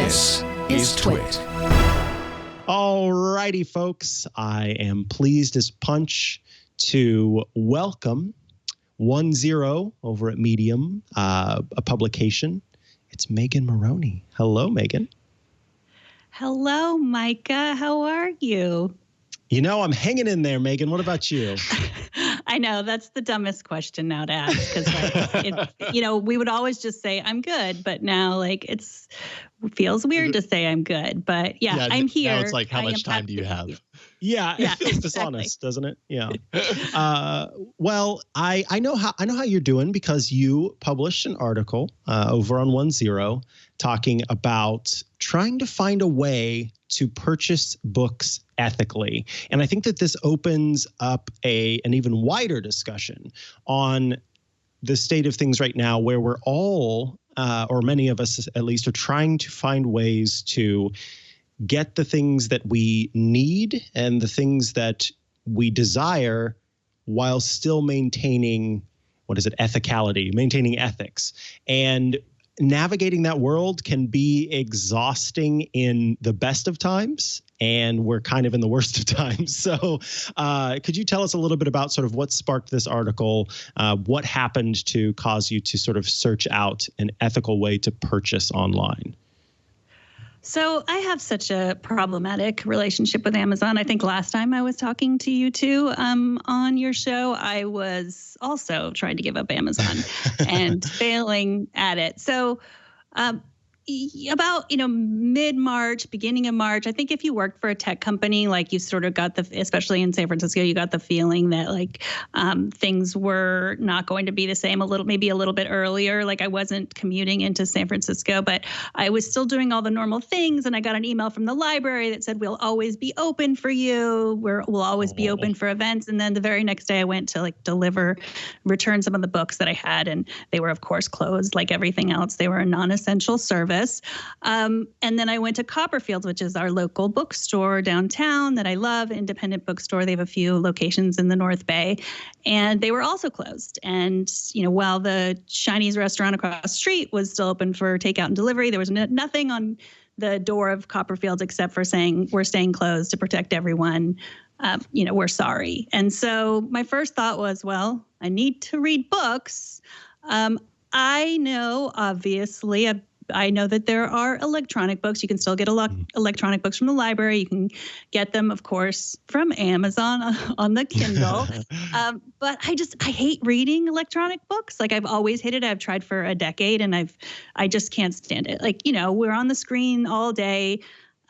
This is TWiT. All righty, folks. I am pleased as punch to welcome OneZero over at Medium, a publication. It's Megan Morrone. Hello, Megan. Hello, Micah. How are you? You know, I'm hanging in there, Megan. What about you? I know that's the dumbest question now to ask because, we would always just say I'm good, but now it feels weird to say I'm good. But yeah, I'm here. Now it's like, how much time do you have? Yeah, it feels dishonest, doesn't it? Yeah. Well, I know how you're doing because you published an article over on OneZero talking about trying to find a way to purchase books ethically. And I think that this opens up an even wider discussion on the state of things right now, where we're all, or many of us at least, are trying to find ways to get the things that we need and the things that we desire while still maintaining, ethicality, maintaining ethics. And navigating that world can be exhausting in the best of times, and we're kind of in the worst of times. So could you tell us a little bit about sort of what sparked this article, what happened to cause you to sort of search out an ethical way to purchase online? So I have such a problematic relationship with Amazon. I think last time I was talking to you two on your show, I was also trying to give up Amazon and failing at it. So about, mid-March, beginning of March, I think if you worked for a tech company, you sort of got especially in San Francisco, you got the feeling that things were not going to be the same maybe a little bit earlier. I wasn't commuting into San Francisco, but I was still doing all the normal things. And I got an email from the library that said, we'll always be open for you. We'll always be open for events. And then the very next day I went to return some of the books that I had. And they were, of course, closed like everything else. They were a non-essential service. And then I went to Copperfields, which is our local bookstore downtown that I love, independent bookstore. They have a few locations in the North Bay, and they were also closed. And, while the Chinese restaurant across the street was still open for takeout and delivery, there was nothing on the door of Copperfields except for saying, we're staying closed to protect everyone. We're sorry. And so my first thought was, well, I need to read books. I know, obviously, I know that there are electronic books. You can still get electronic books from the library. You can get them, of course, from Amazon on the Kindle. But I hate reading electronic books. I've always hated it. I've tried for a decade, and I just can't stand it. We're on the screen all day.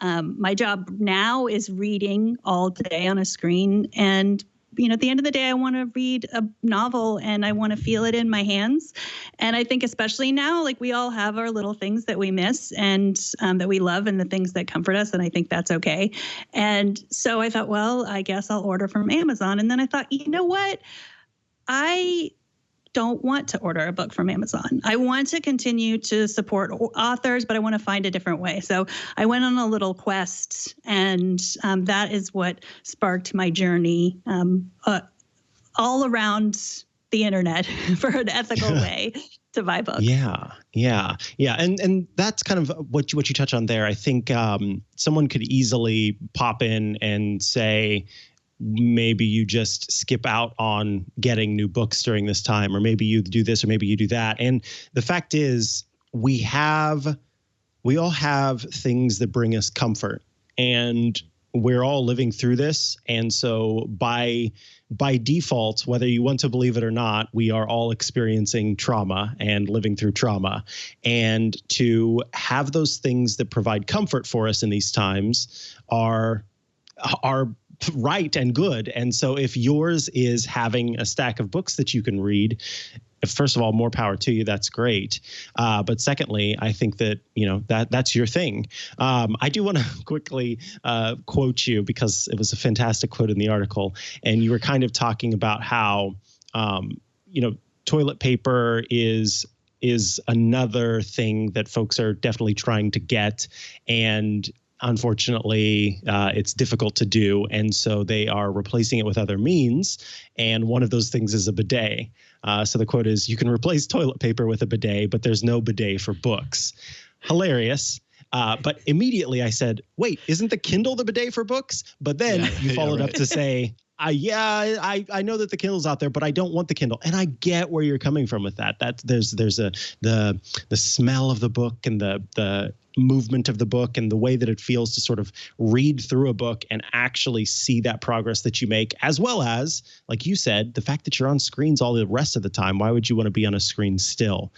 My job now is reading all day on a screen, and at the end of the day, I want to read a novel and I want to feel it in my hands. And I think especially now, we all have our little things that we miss and that we love and the things that comfort us. And I think that's okay. And so I thought, well, I guess I'll order from Amazon. And then I thought, you know what? I don't want to order a book from Amazon. I want to continue to support authors, but I want to find a different way. So I went on a little quest, and that is what sparked my journey all around the internet for an ethical way to buy books. Yeah. And that's kind of what you touch on there. I think someone could easily pop in and say, maybe you just skip out on getting new books during this time, or maybe you do this, or maybe you do that. And the fact is, we all have things that bring us comfort, and we're all living through this. And so by default, whether you want to believe it or not, we are all experiencing trauma and living through trauma. And to have those things that provide comfort for us in these times are right and good. And so if yours is having a stack of books that you can read, first of all, more power to you. That's great. But secondly, I think that, that's your thing. I do want to quickly quote you because it was a fantastic quote in the article. And you were kind of talking about how, toilet paper is another thing that folks are definitely trying to get. And unfortunately, it's difficult to do. And so they are replacing it with other means. And one of those things is a bidet. So the quote is, you can replace toilet paper with a bidet, but there's no bidet for books. Hilarious. But immediately I said, wait, isn't the Kindle the bidet for books? But then you followed up to say, I know that the Kindle's out there, but I don't want the Kindle. And I get where you're coming from with that. There's the smell of the book and the movement of the book and the way that it feels to sort of read through a book and actually see that progress that you make, as well as, like you said, the fact that you're on screens all the rest of the time. Why would you want to be on a screen still?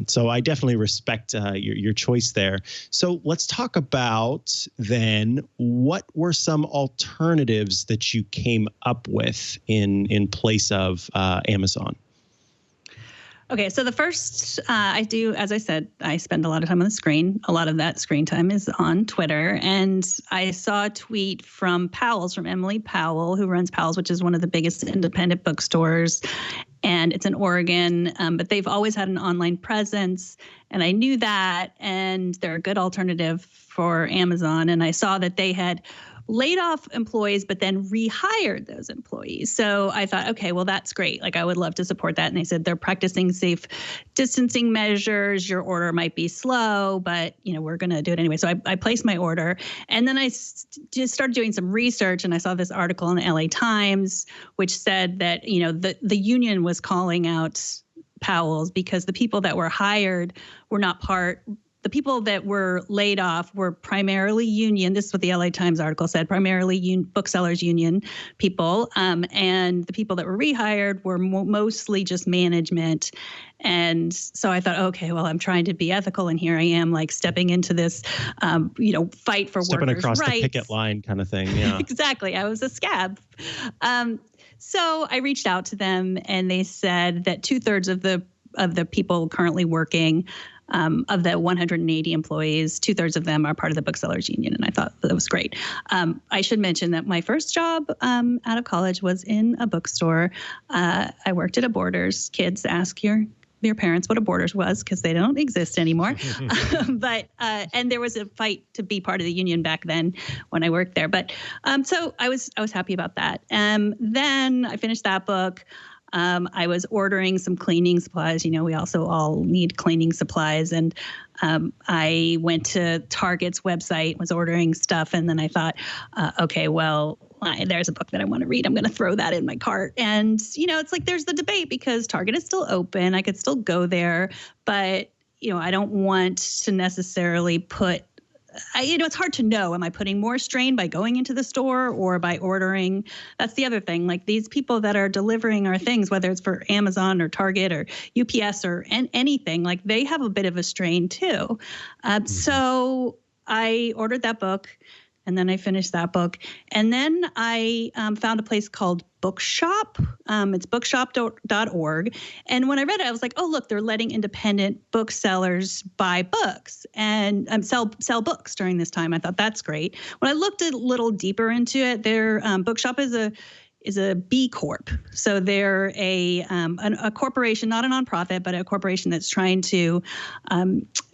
So I definitely respect your choice there. So let's talk about then, what were some alternatives that you came up with in place of Amazon? Okay, so the first, as I said, I spend a lot of time on the screen. A lot of that screen time is on Twitter. And I saw a tweet from Emily Powell, who runs Powell's, which is one of the biggest independent bookstores. And it's in Oregon, but they've always had an online presence. And I knew that, and they're a good alternative for Amazon. And I saw that they had laid off employees, but then rehired those employees. So I thought, okay, well, that's great. Like, I would love to support that. And they said they're practicing safe distancing measures. Your order might be slow, but we're going to do it anyway. So I placed my order, and then I just started doing some research, and I saw this article in the LA Times, which said that, the union was calling out Powell's because the people that were hired were not the people that were laid off were primarily union. This is what the LA Times article said, primarily booksellers union people. And the people that were rehired were mostly just management. And so I thought, okay, well, I'm trying to be ethical, and here I am, like, stepping into this, fight for stepping workers' across rights. The picket line kind of thing. Yeah, exactly. I was a scab. So I reached out to them, and they said that 2/3 of the people currently working, of the 180 employees, 2/3 of them are part of the booksellers union. And I thought that was great. I should mention that my first job out of college was in a bookstore. I worked at a Borders. Kids, ask your parents what a Borders was, because they don't exist anymore. And there was a fight to be part of the union back then when I worked there. But so I was happy about that. Then I finished that book. I was ordering some cleaning supplies. We also all need cleaning supplies. And I went to Target's website, was ordering stuff. And then I thought, okay, well, there's a book that I want to read. I'm going to throw that in my cart. And, it's like there's the debate, because Target is still open. I could still go there. But, I don't want to necessarily put it's hard to know. Am I putting more strain by going into the store or by ordering? That's the other thing. Like, these people that are delivering our things, whether it's for Amazon or Target or UPS or anything, like, they have a bit of a strain too. So I ordered that book, and then I finished that book. And then I found a place called Bookshop. It's bookshop.org. And when I read it, I was like, oh, look, they're letting independent booksellers buy books and sell books during this time. I thought, that's great. When I looked a little deeper into it, their Bookshop is a B Corp. So they're a corporation, not a nonprofit, but a corporation that's trying to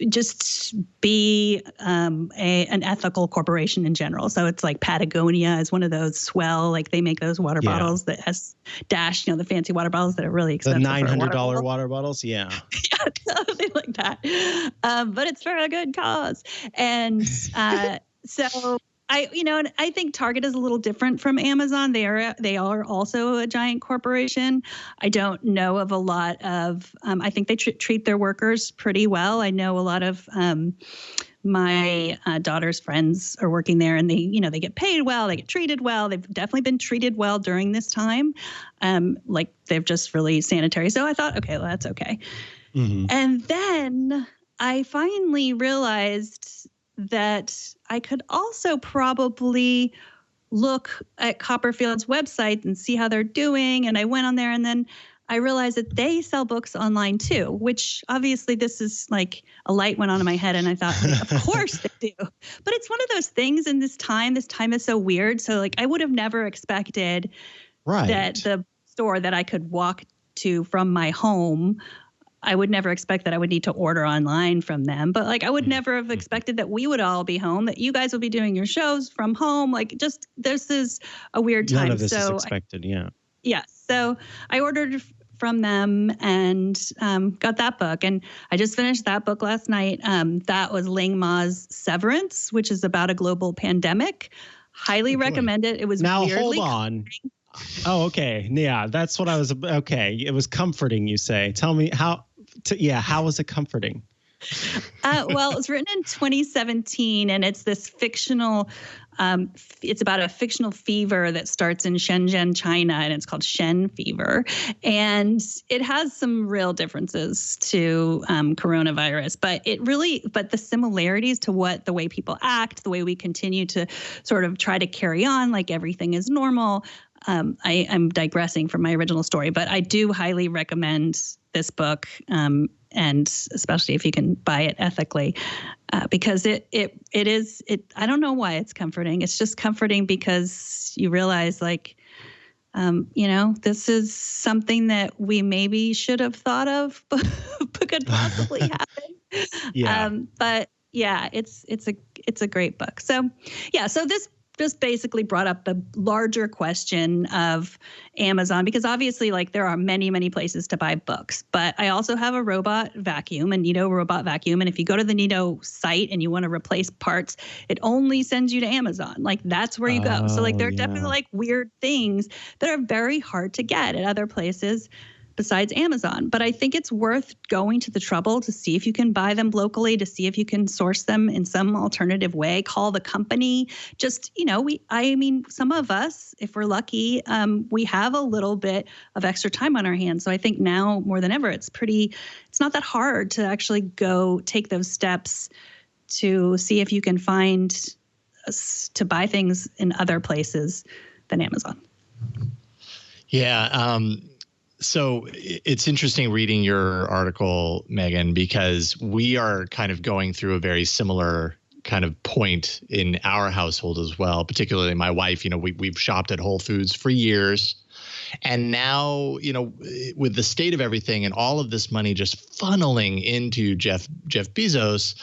just be an ethical corporation in general. So it's like Patagonia is one of those swell, like, they make those water bottles that has Dash, the fancy water bottles that are really expensive. The $900 water bottles. Yeah. Yeah, something like that. But it's for a good cause. And so I think Target is a little different from Amazon. They are also a giant corporation. I don't know of a lot of. I think they treat their workers pretty well. I know a lot of my daughter's friends are working there, and they get paid well, they get treated well. They've definitely been treated well during this time. Like, they're just really sanitary. So I thought, okay, well, that's okay. Mm-hmm. And then I finally realized that I could also probably look at Copperfield's website and see how they're doing. And I went on there, and then I realized that they sell books online too, which obviously this is like a light went on in my head. And I thought, of course they do. But it's one of those things in this time is so weird. So, like, I would have never expected that the store that I could walk to from my home, I would never expect that I would need to order online from them. But, like, I would never have expected that we would all be home, that you guys will be doing your shows from home. Like, just, this is a weird time. None of this is expected, yeah. Yeah. So I ordered from them and got that book. And I just finished that book last night. That was Ling Ma's Severance, which is about a global pandemic. Highly recommend it. It was now weirdly hold on. Oh, okay. Yeah, that's what I was. Okay, it was comforting. You say. Tell me how. How was it comforting? Well, it was written in 2017, and it's this fictional. It's about a fictional fever that starts in Shenzhen, China, and it's called Shen fever. And it has some real differences to coronavirus, but the similarities to the way people act, the way we continue to sort of try to carry on like everything is normal. I'm digressing from my original story, but I do highly recommend this book, and especially if you can buy it ethically, because it is. I don't know why it's comforting. It's just comforting because you realize, like, this is something that we maybe should have thought of, but could possibly happen. Yeah. But yeah, it's a great book. So this just basically brought up the larger question of Amazon, because obviously, like, there are many, many places to buy books, but I also have a robot vacuum, and robot vacuum. And if you go to the Nido site and you want to replace parts, it only sends you to Amazon. Like, that's where you go. So, like, there are definitely like weird things that are very hard to get at other places besides Amazon. But I think it's worth going to the trouble to see if you can buy them locally, to see if you can source them in some alternative way. Call the company. Just, some of us, if we're lucky, we have a little bit of extra time on our hands. So I think now more than ever, it's not that hard to actually go take those steps to see if you can find to buy things in other places than Amazon. Yeah. So it's interesting reading your article, Megan, because we are kind of going through a very similar kind of point in our household as well, particularly my wife. We've shopped at Whole Foods for years. And now, with the state of everything and all of this money just funneling into Jeff Bezos,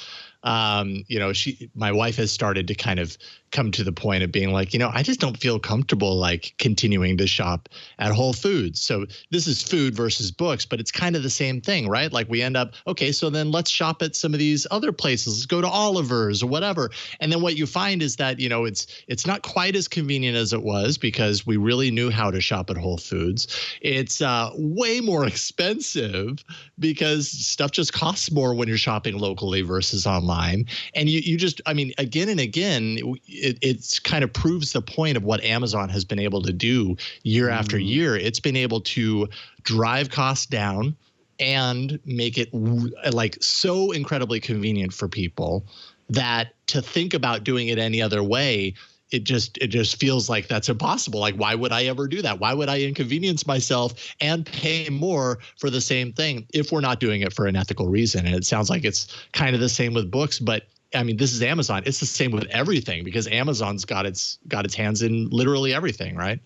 my wife has started to kind of come to the point of being like, I just don't feel comfortable like continuing to shop at Whole Foods. So this is food versus books, but it's kind of the same thing, right? Like we end up, okay, so then let's shop at some of these other places. Let's go to Oliver's or whatever. And then what you find is that, it's not quite as convenient as it was because we really knew how to shop at Whole Foods. It's way more expensive because stuff just costs more when you're shopping locally versus online. And you just, again and again, it's kind of proves the point of what Amazon has been able to do year after year. It's been able to drive costs down and make it like so incredibly convenient for people that to think about doing it any other way, it just feels like that's impossible. Like, why would I ever do that? Why would I inconvenience myself and pay more for the same thing if we're not doing it for an ethical reason? And it sounds like it's kind of the same with books, but this is Amazon. It's the same with everything because Amazon's got its hands in literally everything, right?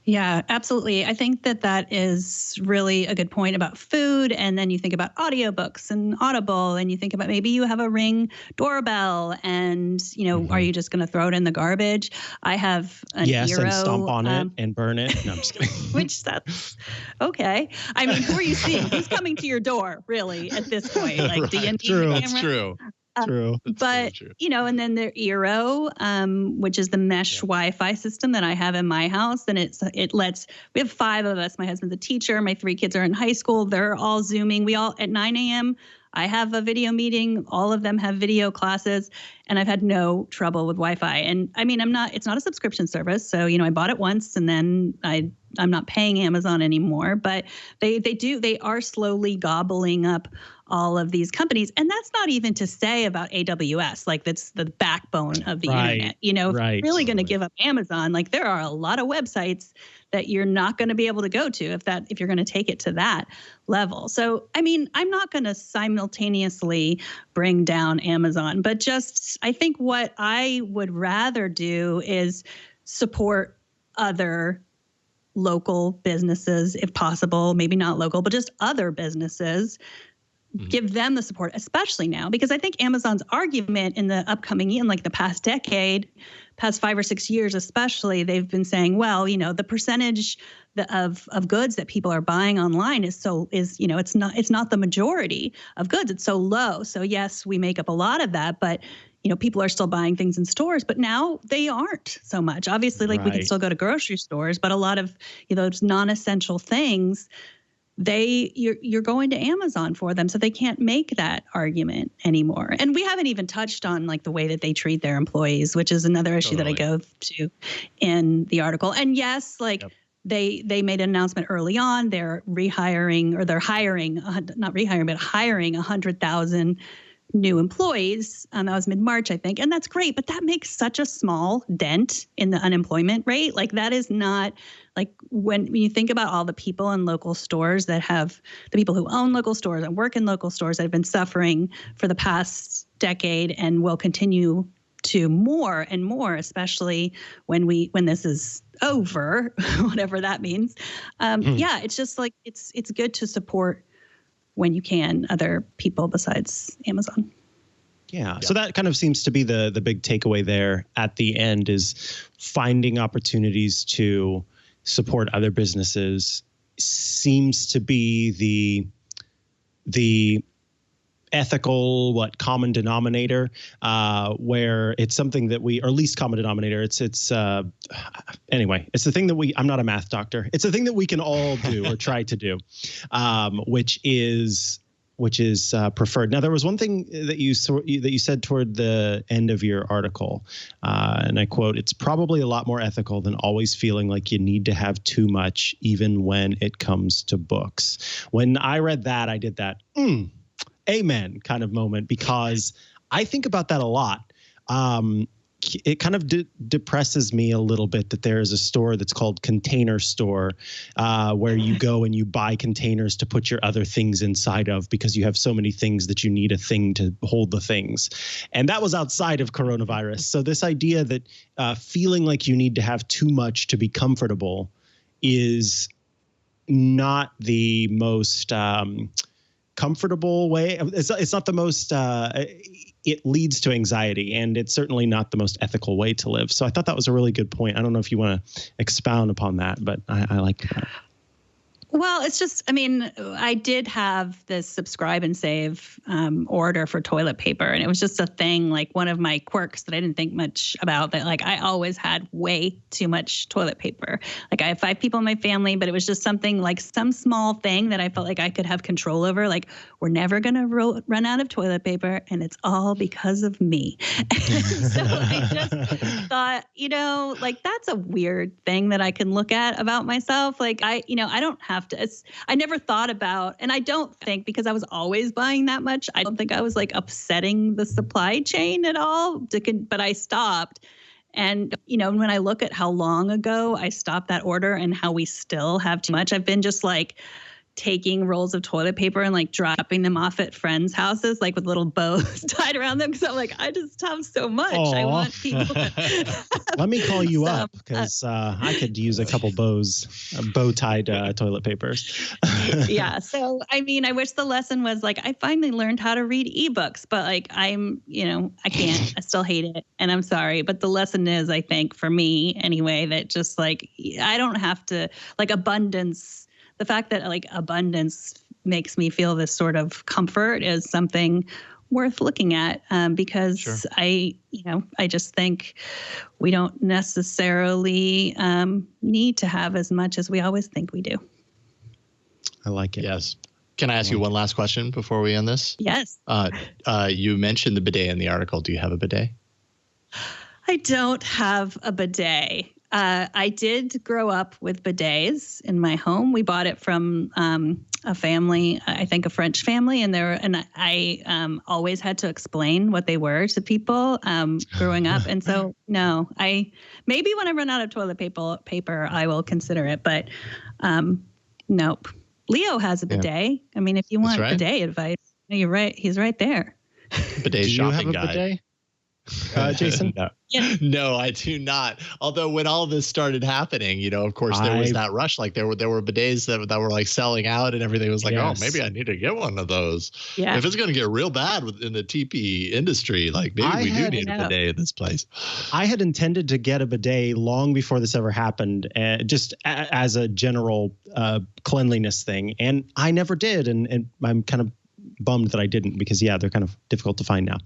Yeah, absolutely. I think that is really a good point about food. And then you think about audiobooks and Audible, and you think about maybe you have a Ring doorbell and, are you just going to throw it in the garbage? I have an Eero. And stomp on it and burn it. No, I'm just kidding. Which that's okay. Who are you seeing? Who's coming to your door, really, at this point? Like, right. do you need True. a camera? It's true. True. But, and then the Eero, which is the mesh Wi-Fi system that I have in my house. And we have 5 of us. My husband's a teacher. My 3 kids are in high school. They're all Zooming. We all at 9 a.m. I have a video meeting. All of them have video classes, and I've had no trouble with Wi-Fi. And it's not a subscription service. So, I bought it once and then I'm not paying Amazon anymore, but they are slowly gobbling up all of these companies. And that's not even to say about AWS, like that's the backbone of the internet. If you're really going to give up Amazon, like there are a lot of websites that you're not going to be able to go to if you're going to take it to that level. So, I'm not going to simultaneously bring down Amazon, but just I think what I would rather do is support other local businesses, if possible, maybe not local, but just other businesses give them the support, especially now, because I think Amazon's argument in the upcoming, in like the past decade, past 5 or 6 years, especially, they've been saying, well, the percentage of goods that people are buying online is it's not the majority of goods. It's so low. So yes, we make up a lot of that, but people are still buying things in stores, but now they aren't so much. Obviously, we can still go to grocery stores, but a lot of those non-essential things, you're going to Amazon for them, so they can't make that argument anymore. And we haven't even touched on the way that they treat their employees, which is another issue that I go to in the article. And yes, they made an announcement early on. They're hiring 100,000 new employees. That was mid-March, I think. And that's great, but that makes such a small dent in the unemployment rate. That is not when you think about all the people in local stores the people who own local stores and work in local stores that have been suffering for the past decade and will continue to more and more, especially when this is over, whatever that means. Yeah, it's just it's good to support when you can other people besides Amazon. Yeah. So that kind of seems to be the big takeaway there at the end, is finding opportunities to support other businesses seems to be the ethical common denominator, where it's something that or least common denominator. Anyway, it's the thing that I'm not a math doctor. It's the thing that we can all do or try to do, which is preferred. Now, there was one thing that you said toward the end of your article, and I quote, "It's probably a lot more ethical than always feeling like you need to have too much, even when it comes to books." When I read that, I did that, amen kind of moment, because I think about that a lot. It kind of depresses me a little bit that there is a store that's called Container Store, where you go and you buy containers to put your other things inside of, because you have so many things that you need a thing to hold the things. And that was outside of coronavirus. So this idea that feeling like you need to have too much to be comfortable is not the most comfortable way. It's not the most, it leads to anxiety, and it's certainly not the most ethical way to live. So I thought that was a really good point. I don't know if you want to expound upon that, but I like that. Well, it's just, I did have this subscribe and save order for toilet paper. And it was just a thing, one of my quirks that I didn't think much about, that I always had way too much toilet paper. I have 5 people in my family, but it was just something, some small thing that I felt like I could have control over. We're never going to run out of toilet paper, and it's all because of me. So I just thought, that's a weird thing that I can look at about myself. I don't have to. I never thought about, and I don't think, because I was always buying that much, I don't think I was upsetting the supply chain at all, but I stopped. And, when I look at how long ago I stopped that order and how we still have too much, I've been just taking rolls of toilet paper and dropping them off at friends' houses, with little bows tied around them, because I'm I just have so much. Aww. I want people to let me call you up, because I could use a couple bow-tied toilet papers. Yeah. So, I wish the lesson was I finally learned how to read ebooks, but I can't. I still hate it, and I'm sorry. But the lesson is, I think, for me anyway, that just I don't have to, abundance. The fact that abundance makes me feel this sort of comfort is something worth looking at, because sure. I just think we don't necessarily need to have as much as we always think we do. I like it. Yes. Can I ask you one last question before we end this? Yes. You mentioned the bidet in the article. Do you have a bidet? I don't have a bidet. I did grow up with bidets in my home. We bought it from a family, I think a French family, and I always had to explain what they were to people growing up. And so, no, maybe when I run out of toilet paper, I will consider it. But nope. Leo has a bidet. Yeah. If you want bidet advice, you're right. He's right there. Bidet shopping guide. Bidet? Jason? No. Yeah. No, I do not. Although when all this started happening, of course, there was that rush. Like there were bidets that were like selling out and everything. It was like, Yes. oh, maybe I need to get one of those. Yeah. If it's going to get real bad in the TP industry, like maybe we do need a bidet in this place. I had intended to get a bidet long before this ever happened, just as a general cleanliness thing. And I never did. And I'm kind of bummed that I didn't because, they're kind of difficult to find now.